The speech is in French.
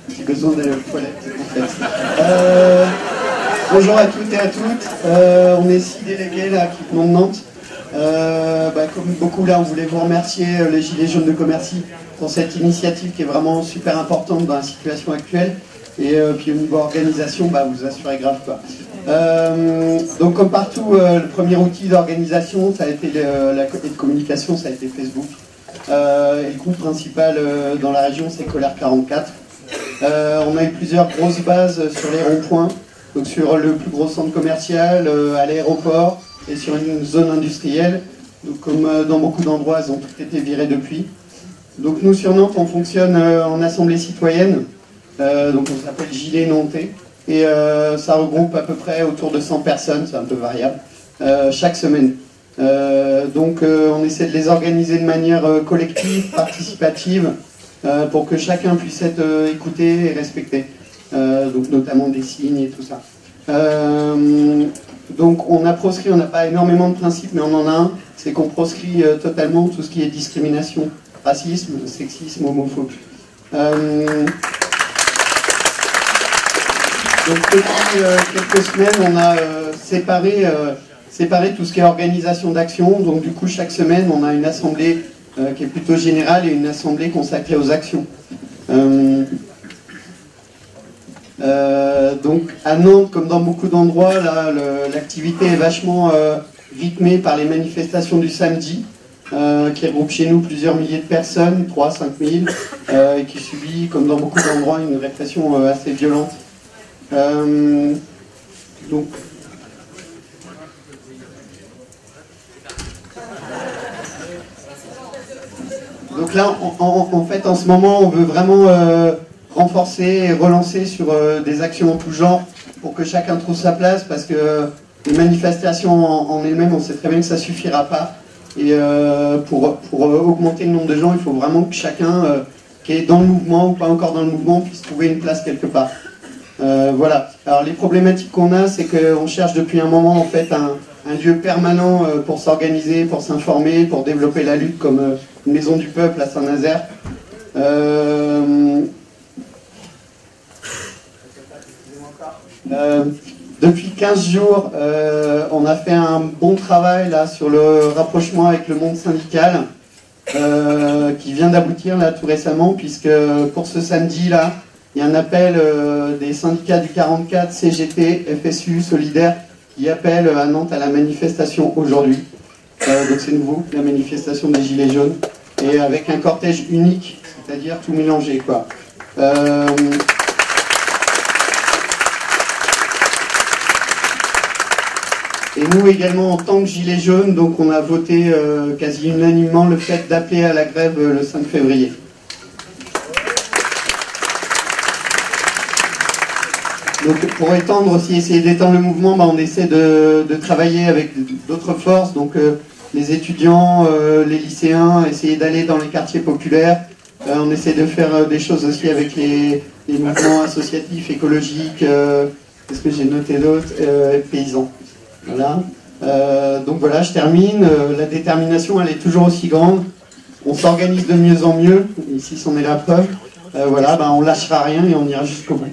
J'ai besoin d'aller aux toilettes, en fait. Bonjour à toutes et à toutes. On est 6 délégués là, qui venons de Nantes. Comme beaucoup là, on voulait vous remercier les Gilets jaunes de Commercy pour cette initiative qui est vraiment super importante dans la situation actuelle. Et puis au niveau organisation, vous assurez grave quoi. Donc comme partout, le premier outil d'organisation, ça a été la côté de communication, ça a été Facebook. Et le groupe principal dans la région, c'est Colère 44. On a eu plusieurs grosses bases sur les ronds-points, donc sur le plus gros centre commercial, à l'aéroport et sur une zone industrielle. Donc comme dans beaucoup d'endroits, elles ont toutes été virées depuis. Donc nous sur Nantes, on fonctionne en assemblée citoyenne, donc on s'appelle Gilets Nantais, et ça regroupe à peu près autour de 100 personnes, c'est un peu variable, chaque semaine. On essaie de les organiser de manière collective, participative, pour que chacun puisse être écouté et respecté, donc notamment des signes et tout ça. Donc on a proscrit, on n'a pas énormément de principes, mais on en a un, c'est qu'on proscrit totalement tout ce qui est discrimination, racisme, sexisme, homophobie. Donc depuis quelques semaines, on a séparé tout ce qui est organisation d'action. Donc du coup, chaque semaine, on a une assemblée qui est plutôt générale et une assemblée consacrée aux actions. Donc à Nantes, comme dans beaucoup d'endroits, l'activité est vachement rythmée par les manifestations du samedi, qui regroupent chez nous plusieurs milliers de personnes, 3-5 000, et qui subit, comme dans beaucoup d'endroits, une répression assez violente. Donc là, en fait, en ce moment, on veut vraiment renforcer et relancer sur des actions en tout genre pour que chacun trouve sa place, parce que les manifestations en elles-mêmes, on sait très bien que ça suffira pas. Et pour augmenter le nombre de gens, il faut vraiment que chacun qui est dans le mouvement ou pas encore dans le mouvement puisse trouver une place quelque part. Voilà. Alors les problématiques qu'on a, c'est qu'on cherche depuis un moment en fait un lieu permanent pour s'organiser, pour s'informer, pour développer la lutte, comme une maison du peuple à Saint-Nazaire. Depuis 15 jours, on a fait un bon travail là sur le rapprochement avec le monde syndical, qui vient d'aboutir là tout récemment, puisque pour ce samedi là, il y a un appel des syndicats du 44, CGT, FSU, Solidaire, qui appellent à Nantes à la manifestation aujourd'hui. Donc c'est nouveau, la manifestation des Gilets jaunes, et avec un cortège unique, c'est-à-dire tout mélangé quoi. Et nous également, en tant que Gilets jaunes, donc on a voté quasi unanimement le fait d'appeler à la grève le 5 février. Donc pour étendre aussi, essayer d'étendre le mouvement, on essaie de travailler avec d'autres forces, donc les étudiants, les lycéens, essayer d'aller dans les quartiers populaires. On essaie de faire des choses aussi avec les mouvements associatifs, écologiques, qu'est-ce que j'ai noté d'autre, paysans. Voilà. Donc voilà, je termine. La détermination, elle est toujours aussi grande. On s'organise de mieux en mieux. Ici, c'en est la preuve. Voilà, on lâchera rien et on ira jusqu'au bout.